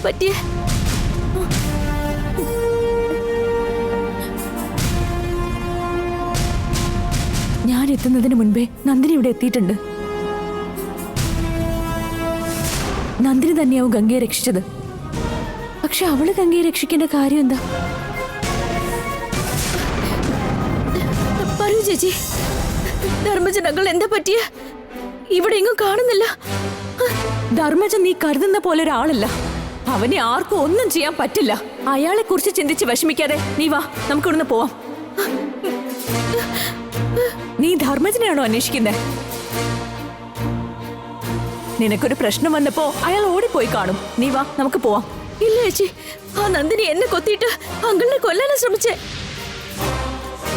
പറ്റിയേ? ഞാൻ എത്തുന്നതിന് മുൻപേ നന്ദിനി ഇവിടെ എത്തിയിട്ടുണ്ട്. നന്ദിനി തന്നെയാവും ഗംഗയെ രക്ഷിച്ചത്. പക്ഷെ അവള് ഗംഗയെ രക്ഷിക്കേണ്ട കാര്യം എന്താ? പറയൂ ചേച്ചി, ധർമ്മജൻ അങ്കിൾ എന്താ പറ്റിയ? ഇവിടെ എങ്ങും കാണുന്നില്ല. ധർമ്മജൻ നീ കരുതുന്ന പോലെ ഒരാളല്ല. അവനെ ആർക്കും ഒന്നും ചെയ്യാൻ പറ്റില്ല. അയാളെ കുറിച്ച് ചിന്തിച്ച് വിഷമിക്കാതെ നീ വാ, നമുക്കിവിടുന്ന് പോവാം. നീ ധർമ്മജനെയാണോ അന്വേഷിക്കുന്നത്? നിനക്കൊരു പ്രശ്നം വന്നപ്പോ അയാൾ ഓടിപ്പോയി കാണും. നീ വാ, നമുക്ക് പോവാം. ഇല്ല ചേച്ചി, ആ നന്ദിനി എന്നെ കൊത്തിയിട്ട് അങ്കിളിനെ കൊല്ലാനാ ശ്രമിച്ചേ.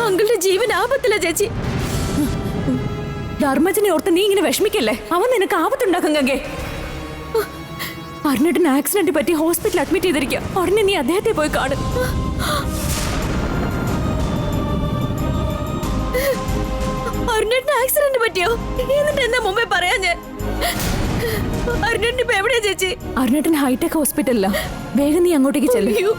അങ്കിളുടെ ജീവൻ ആപത്തില്ല ചേച്ചി. ധർമ്മജനെ ഓർത്ത് നീ ഇങ്ങനെ വിഷമിക്കല്ലേ. അവൻ നിനക്ക് ആപത്തുണ്ടാക്കും ഗംഗേ. അരുണേട്ടന് ആക്സിഡന്റ് പറ്റി ഹോസ്പിറ്റലിൽ അഡ്മിറ്റ് ചെയ്തിരിക്കുക. ഉടനെ നീ അദ്ദേഹത്തെ പോയി കാണും. അരുണേട്ടന് ആക്സിഡന്റ് പറ്റിയോ? എന്നിട്ട് എന്താ മുമ്പേ പറയാ? ഞാൻ അരുണേട്ടൻ ഇപ്പൊ എവിടെയാ ചേച്ചി? അരുണേട്ടൻ ഹൈടെക് ഹോസ്പിറ്റലിലാ. വേഗം നീ അങ്ങോട്ടേക്ക് ചെല്ലു.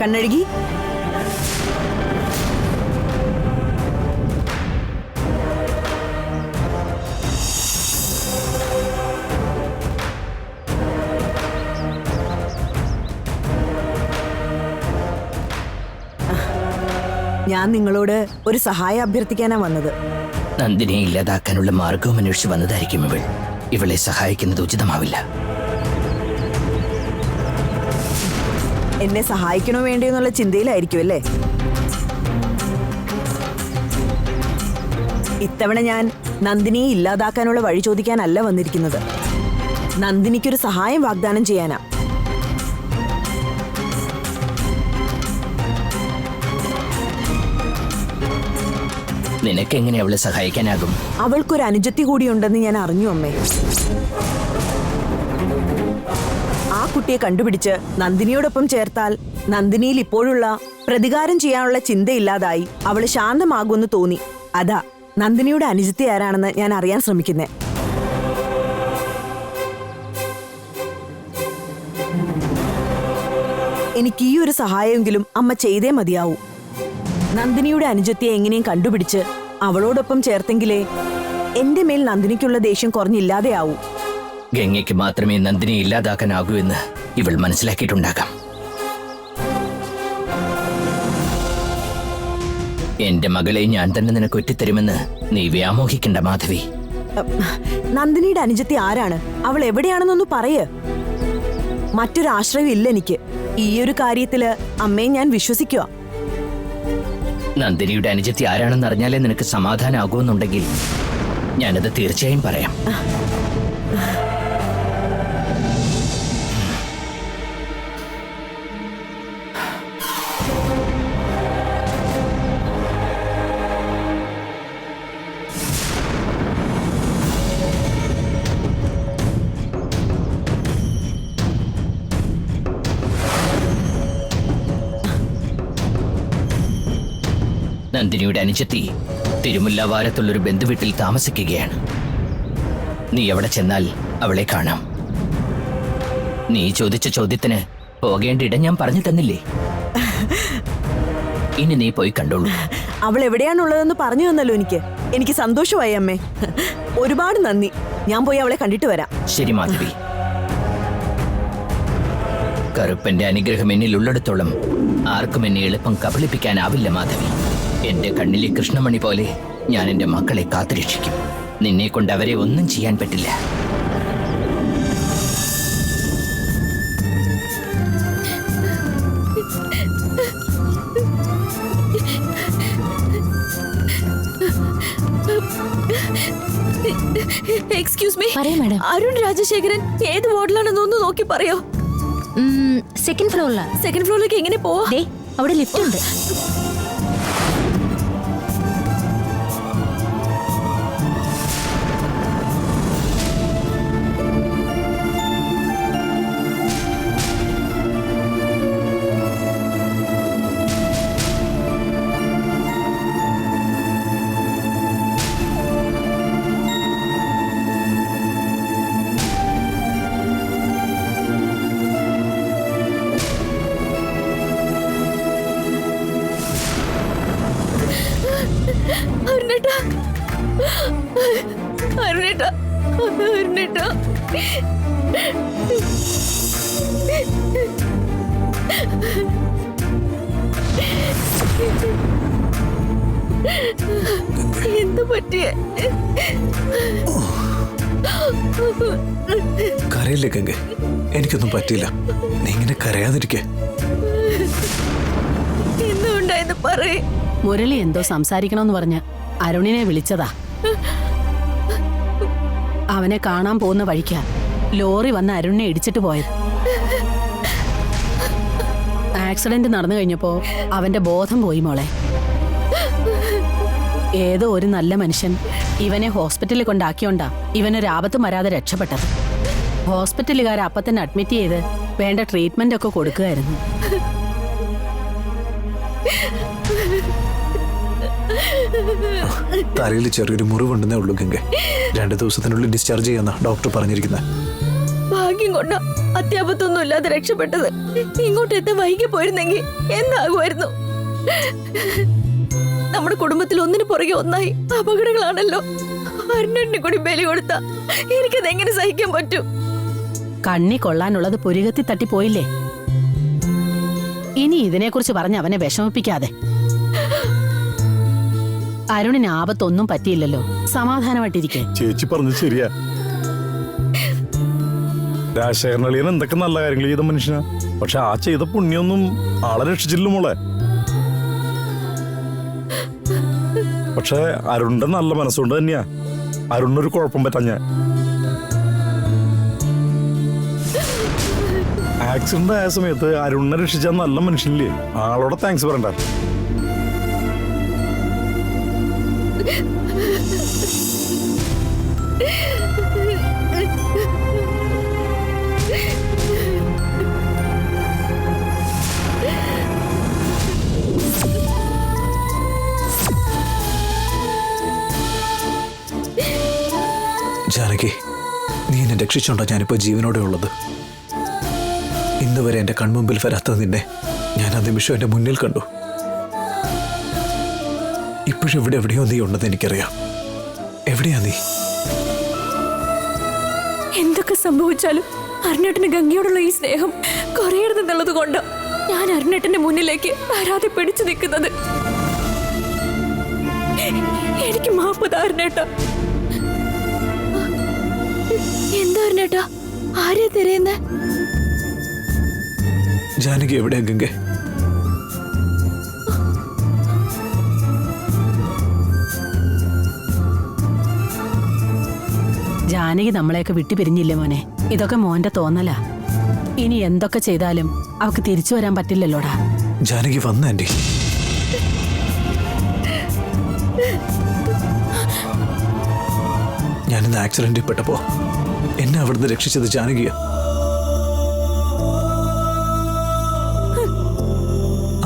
കണ്ണഴുകി, ഞാൻ നിങ്ങളോട് ഒരു സഹായം അഭ്യർത്ഥിക്കാനാ വന്നത്. നന്ദിനിയെ ഇല്ലാതാക്കാനുള്ള മാർഗവും അന്വേഷിച്ച് വന്നതായിരിക്കും ഇവൾ. ഇവളെ സഹായിക്കുന്നത് ഉചിതമാവില്ല. എന്നെ സഹായിക്കണോ വേണ്ടോ എന്നുള്ള ചിന്തയിലായിരിക്കും അല്ലേ? ഇത്തവണ ഞാൻ നന്ദിനിയെ ഇല്ലാതാക്കാനുള്ള വഴി ചോദിക്കാനല്ല വന്നിരിക്കുന്നത്. നന്ദിനിക്കൊരു സഹായം വാഗ്ദാനം ചെയ്യാനാ. നിനക്കെങ്ങനെ അവളെ സഹായിക്കാനാകും? അവൾക്കൊരു അനുജത്തി കൂടിയുണ്ടെന്ന് ഞാൻ അറിഞ്ഞു അമ്മേ. ആ കുട്ടിയെ കണ്ടുപിടിച്ച് നന്ദിനിയോടൊപ്പം ചേർത്താൽ നന്ദിനിയിൽ ഇപ്പോഴുള്ള പ്രതികാരം ചെയ്യാനുള്ള ചിന്തയില്ലാതായി അവള് ശാന്തമാകുമെന്ന് തോന്നി. അതാ നന്ദിനിയുടെ അനുജത്തി ആരാണെന്ന് ഞാൻ അറിയാൻ ശ്രമിക്കുന്നേ. എനിക്ക് ഈ ഒരു സഹായമെങ്കിലും അമ്മ ചെയ്തേ മതിയാവൂ. നന്ദിനിയുടെ അനുജത്തിയെ എങ്ങനെയും കണ്ടുപിടിച്ച് അവളോടൊപ്പം ചേർത്തെങ്കിലേ എന്റെ മേൽ നന്ദിനിക്കുള്ള ദേഷ്യം കുറഞ്ഞില്ലാതെയാവൂ. ഗംഗയ്ക്ക് മാത്രമേ നന്ദിനിയെ ഇല്ലാതാക്കാനാകൂ എന്ന് ഇവൾ മനസ്സിലാക്കിയിട്ടുണ്ടാകാം. എന്റെ മകളെ ഞാൻ തന്നെ നിനക്ക് ഒറ്റിത്തരുമെന്ന് നീ വ്യാമോഹിക്കണ്ട മാധവി. നന്ദിനിയുടെ അനുജത്തി ആരാണ്? അവൾ എവിടെയാണെന്നൊന്ന് പറയ്. മറ്റൊരാശ്രയം ഇല്ല എനിക്ക്. ഈ ഒരു കാര്യത്തില് അമ്മയെ ഞാൻ വിശ്വസിക്കുക. നന്ദിനിയുടെ അനുജത്തി ആരാണെന്ന് അറിഞ്ഞാലേ നിനക്ക് സമാധാനമാകുമെന്നുണ്ടെങ്കിൽ ഞാനത് തീർച്ചയായും പറയാം. നന്ദിനിയുടെ അനുജത്തി തിരുമുല്ലാവാരത്തുള്ളൊരു ബന്ധുവീട്ടിൽ താമസിക്കുകയാണ്. നീ അവിടെ ചെന്നാൽ അവളെ കാണാം. നീ ചോദിച്ച ചോദ്യത്തിന് പോകേണ്ട ഇടം ഞാൻ പറഞ്ഞു തന്നില്ലേ? ഇനി നീ പോയി കണ്ടോളൂ. അവൾ എവിടെയാണുള്ളതെന്ന് പറഞ്ഞു തന്നല്ലോ എനിക്ക് സന്തോഷമായി അമ്മേ. ഒരുപാട് നന്ദി. ഞാൻ പോയി അവളെ കണ്ടിട്ട് വരാം. ശരി മാധവി. കറുപ്പന്റെ അനുഗ്രഹം എന്നിൽ ഉള്ളിടത്തോളം ആർക്കും എന്നെ എളുപ്പം കബളിപ്പിക്കാനാവില്ല മാധവി. എന്റെ കണ്ണിലെ കൃഷ്ണമണി പോലെ ഞാൻ എന്റെ മക്കളെ കാത്തുരക്ഷിക്കും. നിന്നെ കൊണ്ട് അവരെ ഒന്നും ചെയ്യാൻ പറ്റില്ല. Excuse me. പറയൂ മാഡം. അരുൺ രാജശേഖരൻ ഏത് വാർഡിലാണെന്ന് ഒന്ന് നോക്കി പറയോ? സെക്കൻഡ് ഫ്ലോറിലാണ്. സെക്കൻഡ് ഫ്ലോറിലേക്ക് എങ്ങനെ പോവാ? അവിടെ ലിഫ്റ്റ് ഉണ്ട്. അരുണേട്ടാ, അരുണേട്ടാ. എന്ത് പറ്റിയേ? കരയില്ലേ ഗംഗ, എനിക്കൊന്നും പറ്റിയില്ല. നീ ഇങ്ങനെ കരയാതിരിക്കേ. എന്തുണ്ടായെന്ന് പറയേ. മുരളി എന്തോ സംസാരിക്കണമെന്ന് പറഞ്ഞ് അരുണിനെ വിളിച്ചതാ. അവനെ കാണാൻ പോകുന്ന വഴിക്കാ ലോറി വന്ന് അരുണിനെ ഇടിച്ചിട്ട് പോയത്. ആക്സിഡന്റ് നടന്നു കഴിഞ്ഞപ്പോ അവന്റെ ബോധം പോയി മോളെ. ഏതോ ഒരു നല്ല മനുഷ്യൻ ഇവനെ ഹോസ്പിറ്റലിൽ കൊണ്ടാക്കിയോണ്ടാ ഇവനൊരാപത്തും വരാതെ രക്ഷപ്പെട്ടത്. ഹോസ്പിറ്റലുകാർ അപ്പം തന്നെ അഡ്മിറ്റ് ചെയ്ത് വേണ്ട ട്രീറ്റ്മെന്റ് ഒക്കെ കൊടുക്കുകയായിരുന്നു. തലയിൽ ചെറിയൊരു മുറിവുണ്ടെന്നേ ഉള്ളൂ ഗംഗ. 2 ദിവസത്തിനുള്ളിൽ ഡിസ്ചാർജ് ചെയ്യുന്ന ഡോക്ടർ പറഞ്ഞിരിക്കുന്നത്. ഭാഗ്യം കൊണ്ട അത്യാപത്തൊന്നും ഇല്ലാതെ രക്ഷപ്പെട്ടത്. ഇങ്ങോട്ട് എത്താൻ വൈകി പോയിരുന്നെങ്കിൽ എന്താകുമായിരുന്നു? നമ്മുടെ കുടുംബത്തിൽ ഒന്നിനു പുറകെ ഒന്നായി അപകടങ്ങളാണല്ലോ. അരുണേട്ടനെ കൂടി ബലി കൊടുത്ത എനിക്കത് എങ്ങനെ സഹിക്കാൻ പറ്റും? കണ്ണി കൊള്ളാനുള്ളത് പുരികത്തി തട്ടിപ്പോയില്ലേ. ഇനി ഇതിനെക്കുറിച്ച് പറഞ്ഞ് അവനെ വിഷമിപ്പിക്കാതെ. അരുണിന് ആപത്തൊന്നും പറ്റിയില്ലല്ലോ, സമാധാനമായിട്ടിരിക്കെ. ചേച്ചി പറഞ്ഞത് ശരിയാ. രാജശേഖരനളിയൻ എന്തൊക്കെ നല്ല കാര്യങ്ങൾ ചെയ്ത മനുഷ്യനാ. പക്ഷെ ആ ചെയ്ത പുണ്യൊന്നും ആളെ രക്ഷിച്ചില്ല മോളെ. പക്ഷെ അരുണിന്റെ നല്ല മനസ്സുകൊണ്ട് തന്നെയാ അരുണിനൊരു കുഴപ്പം പറ്റാഞ്ഞ. ആക്സിഡന്റ് ആയ സമയത്ത് അരുണിനെ രക്ഷിച്ച നല്ല മനുഷ്യനില്ലേ, ആളോടെ താങ്ക്സ് പറയണ്ട. ജാനകി, നീ എന്നെ രക്ഷിച്ചോണ്ടാ ഞാനിപ്പോ ജീവനോടെ ഉള്ളത്. ഇന്ന് വരെ എന്റെ കൺമുമ്പിൽ വരാത്തത് നിന്നെ ഞാൻ ആ നിമിഷം എന്റെ മുന്നിൽ കണ്ടു. ഇപ്പോഴും ഇവിടെ എവിടെയോ നീ ഉണ്ടെന്ന് എനിക്കറിയാം. എവിടെയാ നീ? എന്തൊക്കെ സംഭവിച്ചാലും അരുണേട്ടന് ഗംഗയോടുള്ള ഈ സ്നേഹം കുറയരുതെന്നുള്ളത് കൊണ്ട് ഞാൻ അരുണേട്ടന്റെ മുന്നിലേക്ക് വരാതെ പിടിച്ചു നിൽക്കുന്നത്. എനിക്ക് മാപ്പ് താ അരുണേട്ടാ. എന്താ അരുണേട്ടാ, ആരെയാ തിരയുന്നേ? ജാനകി എവിടെയാ ഗംഗ? ജാനകി നമ്മളെയൊക്കെ വിട്ടുപിരിഞ്ഞില്ലേ മോനെ. ഇതൊക്കെ മോന്റെ തോന്നലാ. ഇനി എന്തൊക്കെ ചെയ്താലും അവക്ക് തിരിച്ചു വരാൻ പറ്റില്ലല്ലോടാ. ജാനകി വന്ന ആന്റി. ഞാനിന്ന് ആക്സിഡന്റിൽ പെട്ടപ്പോ എന്നെ അവിടുന്ന് രക്ഷിച്ചത് ജാനകിയാ.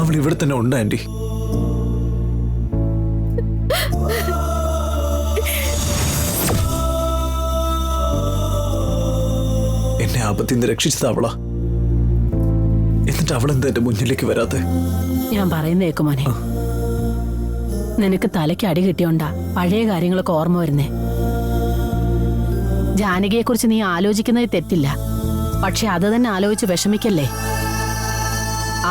അവൾ ഇവിടെ തന്നെ ഉണ്ട് ആന്റി. എന്നെ ആപത്തിൽ നിന്ന് രക്ഷിച്ചത് അവളാ. എന്നിട്ട് അവളെന്താ എന്റെ മുന്നിലേക്ക് വരാത്തെ? ഞാൻ പറയുന്ന കേക്ക് മോനെ. നിനക്ക് തലയ്ക്ക് അടി കിട്ടിയോണ്ടാ പഴയ കാര്യങ്ങളൊക്കെ ഓർമ്മ വരുന്നേ. ജാനകിയെ കുറിച്ച് നീ ആലോചിക്കുന്നത് തെറ്റില്ല. പക്ഷെ അത് തന്നെ ആലോചിച്ച് വിഷമിക്കല്ലേ.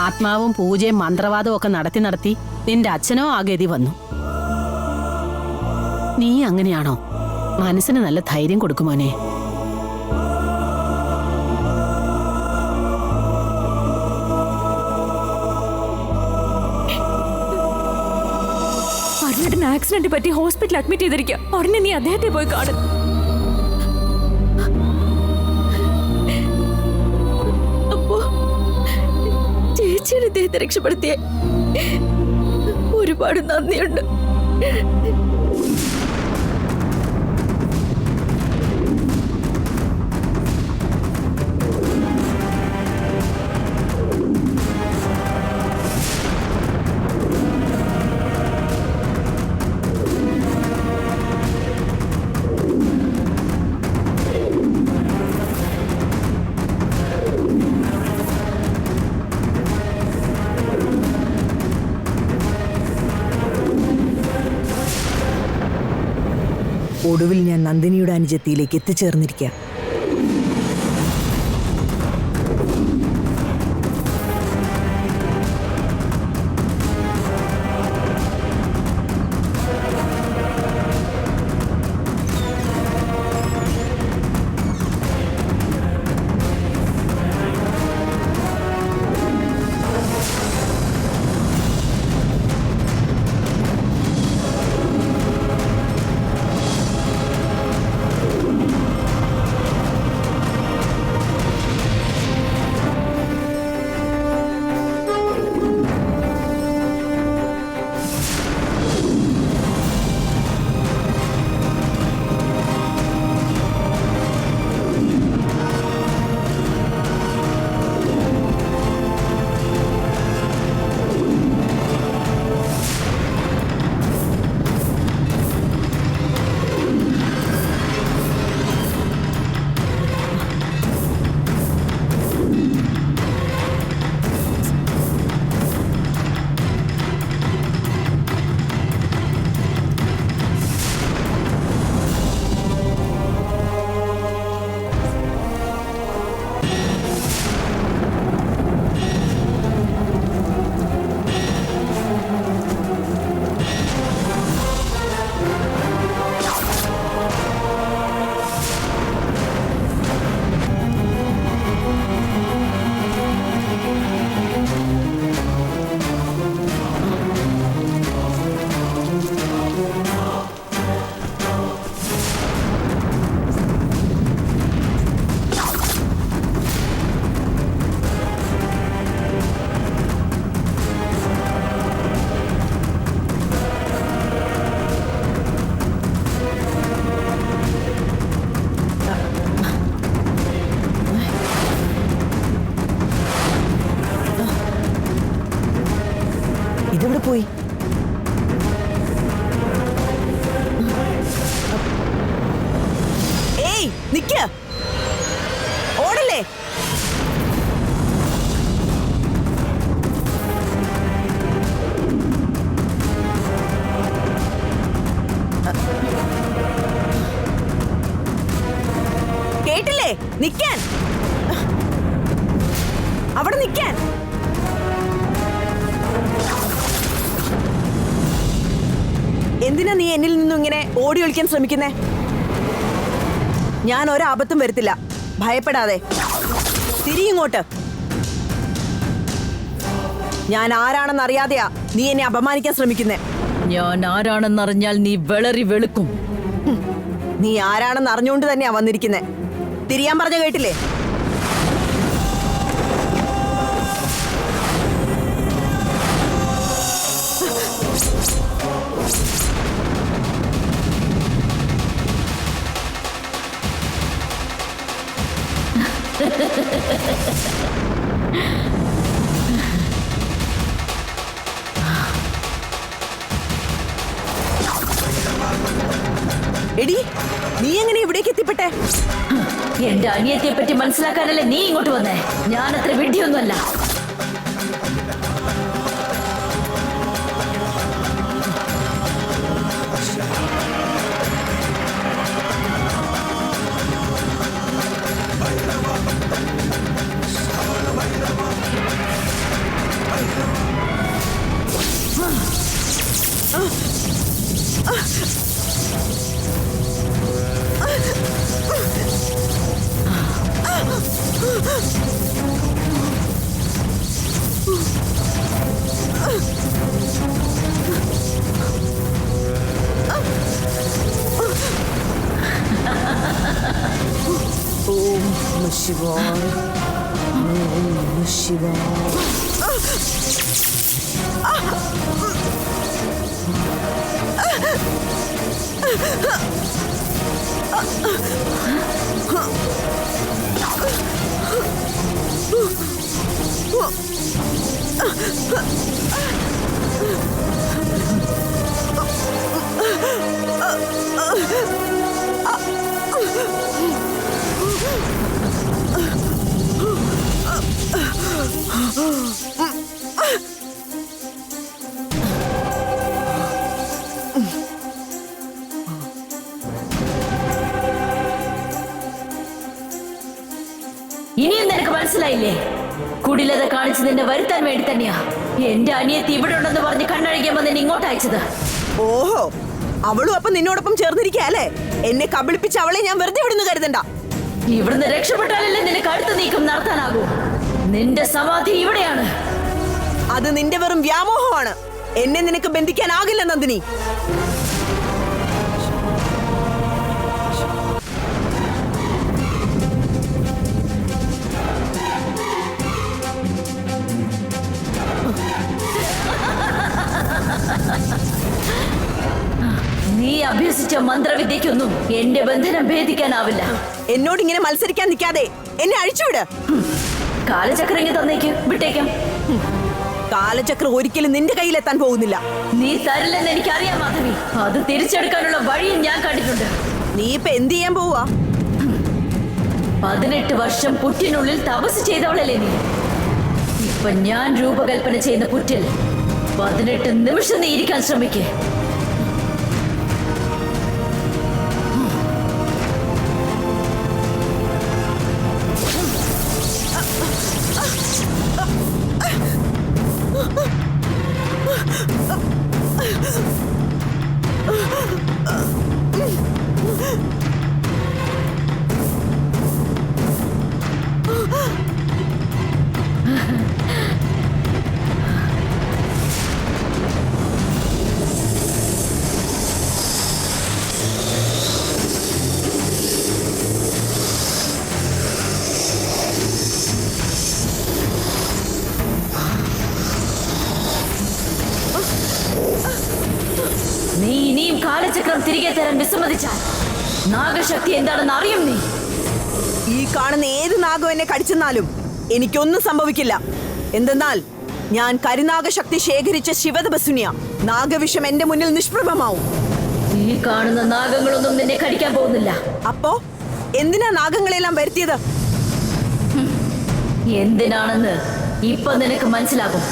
ആത്മാവും പൂജയും മന്ത്രവാദവും ഒക്കെ നടത്തി നടത്തി നിന്റെ അച്ഛനോ ആ ഗതി വന്നു. നീ അങ്ങനെയാണോ? മനസ്സിന് നല്ല ധൈര്യം കൊടുക്കുമോനെ. അരുണേട്ടന് ആക്സിഡന്റ് പറ്റി ഹോസ്പിറ്റലിൽ അഡ്മിറ്റ് ചെയ്തിരിക്കുക. ഉടനെ നീ അദ്ദേഹത്തെ പോയി കാണും. അപ്പോ ചേച്ചിയുടെ ഇദ്ദേഹത്തെ രക്ഷപ്പെടുത്തിയ ഒരുപാട് നന്ദിയുണ്ട്. ഒടുവിൽ ഞാൻ നന്ദിനിയുടെ അനുജത്തിയിലേക്ക് എത്തിച്ചേർന്നിരിക്കാം. ഇതെവിടെ പോയി? ഏയ് നിക്ക, ഓടല്ലേ? കേട്ടില്ലേ? നിക്കാൻ, അവിടെ നിക്കാൻ. എന്തിനാ നീ എന്നിൽ നിന്നും ഇങ്ങനെ ഓടി ഒളിക്കാൻ ശ്രമിക്കുന്നേ? ഞാൻ ഒരാപത്തും വരുത്തില്ല, ഭയപ്പെടാതെ. തിരിയിങ്ങോട്ട്. ഞാൻ ആരാണെന്ന് അറിയാതെയാ നീ എന്നെ അപമാനിക്കാൻ ശ്രമിക്കുന്നേ. ഞാൻ ആരാണെന്നറിഞ്ഞാൽ നീ വെളറി വെളുക്കും. നീ ആരാണെന്ന് അറിഞ്ഞുകൊണ്ട് തന്നെയാ വന്നിരിക്കുന്നേ. തിരിയാൻ പറഞ്ഞ കേട്ടില്ലേ? എടി, നീ എങ്ങനെ ഇവിടേക്ക് എത്തിപ്പെട്ടെ? എന്റെ അനിയത്തെ പറ്റി മനസ്സിലാക്കാനല്ലേ നീ ഇങ്ങോട്ട് വന്നേ? ഞാനത്ര വിഡ്ഢിയൊന്നുമല്ല. ഓം നമഃ ശിവായ. ഓം നമഃ ശിവായ. മനസ്സിലായില്ലേ? കുടിലത കാണിച്ച് നിന്നെ വരുത്താൻ വേണ്ടി തന്നെയാ എന്റെ അനിയത്തി ഇവിടെ ഉണ്ടെന്ന് പറഞ്ഞ് കണ്ണഴിക്കുമ്പോ നിന്നെ ഇങ്ങോട്ട് അയച്ചത്. ഓഹോ, അവളും അപ്പൊ നിന്നോടൊപ്പം ചേർന്നിരിക്കുക അല്ലേ? എന്നെ കബളിപ്പിച്ച് അവളെ ഞാൻ വെറുതെ വിടുന്നു കരുതണ്ട. ഇവിടുന്ന് രക്ഷപ്പെട്ടാലല്ലേ നിനക്ക് അടുത്ത നീക്കം നടത്താനാകൂ. നിന്റെ സമാധി ഇവിടെയാണ്. അത് നിന്റെ വെറും വ്യാമോഹമാണ്. എന്നെ നിനക്ക് ബന്ധിക്കാനാകില്ല നന്ദിനി. നീ അഭ്യസിച്ച മന്ത്രവിദ്യക്കൊന്നും എന്റെ ബന്ധനം ഭേദിക്കാനാവില്ല. എന്നോട് ഇങ്ങനെ മത്സരിക്കാൻ നിൽക്കാതെ എന്നെ അഴിച്ചുവിട്. കാലചക്രങ്ങ് തന്നേക്ക്, വിട്ടേക്കാം. കാലചക്രം ഒരിക്കലും നിന്റെ കയ്യിലെത്താൻ പോകുന്നില്ല. നീ തരില്ലെന്ന് എനിക്കറിയാം മാധവി. അത് തിരിച്ചെടുക്കാനുള്ള വഴിയും ഞാൻ കണ്ടിട്ടുണ്ട്. നീ ഇപ്പൊ എന്ത് ചെയ്യാൻ പോവാ? 18 വർഷം പുറ്റിനുള്ളിൽ തപസ് ചെയ്തവളല്ലേ നീ. ഇപ്പൊ ഞാൻ രൂപകൽപ്പന ചെയ്യുന്ന പുറ്റിൽ 18 നിമിഷം നീ ഇരിക്കാൻ ശ്രമിക്കേ. നീ ഇനിയും കാലചക്രം തിരികെ തരാൻ വിസമ്മതിച്ചാൽ നാഗശക്തി എന്താണെന്ന് അറിയും നീ. ഈ കാണുന്ന ഏത് നാഗം എന്നെ കടിച്ചെന്നാലും എനിക്കൊന്നും സംഭവിക്കില്ല. എന്തെന്നാൽ ഞാൻ കരിനാഗശക്തി ശേഖരിച്ച ശിവതപസ്സുനിയ. നാഗവിഷം എന്റെ മുന്നിൽ നിഷ്പ്രഭമാവും. ഈ കാണുന്ന നാഗങ്ങളൊന്നും നിന്നെ കടിക്കാൻ പോകുന്നില്ല. അപ്പോ എന്തിനാ നാഗങ്ങളെല്ലാം വരുത്തിയത്? എന്തിനാണെന്ന് ഇപ്പൊ നിനക്ക് മനസ്സിലാകും.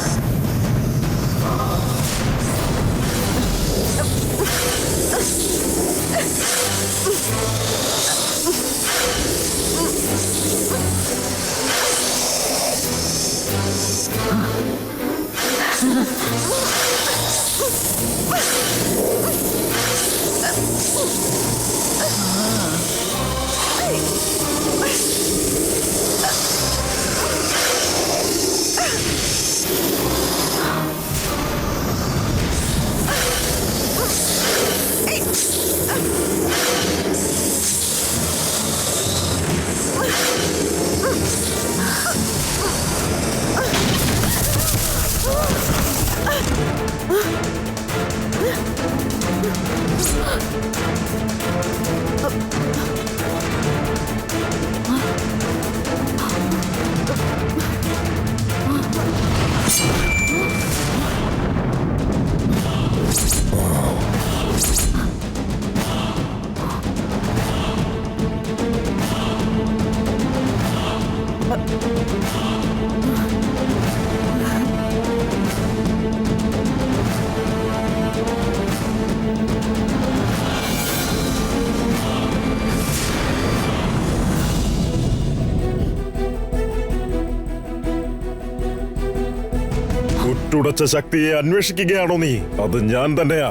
കുറ്റുടച്ച ശക്തിയെ അന്വേഷിക്കുകയാണോ നീ? അത് ഞാൻ തന്നെയാ.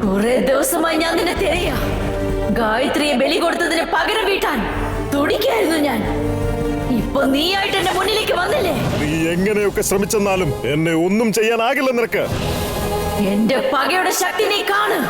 കുറെ ദിവസമായി ഞാൻ നിന്നെ തിരയാ. ഗായത്രിയെ ബലി കൊടുത്തതിന് പകരം വീട്ടാൻ തുടിക്കായിരുന്നു ഞാൻ. ഇപ്പൊ നീയായിട്ട് എന്റെ മുന്നിലേക്ക് വന്നില്ലേ? നീ എങ്ങനെയൊക്കെ ശ്രമിച്ചെന്നാലും എന്നെ ഒന്നും ചെയ്യാനാകില്ല നിനക്ക്. എന്റെ പകയുടെ ശക്തി നീ കാണ്.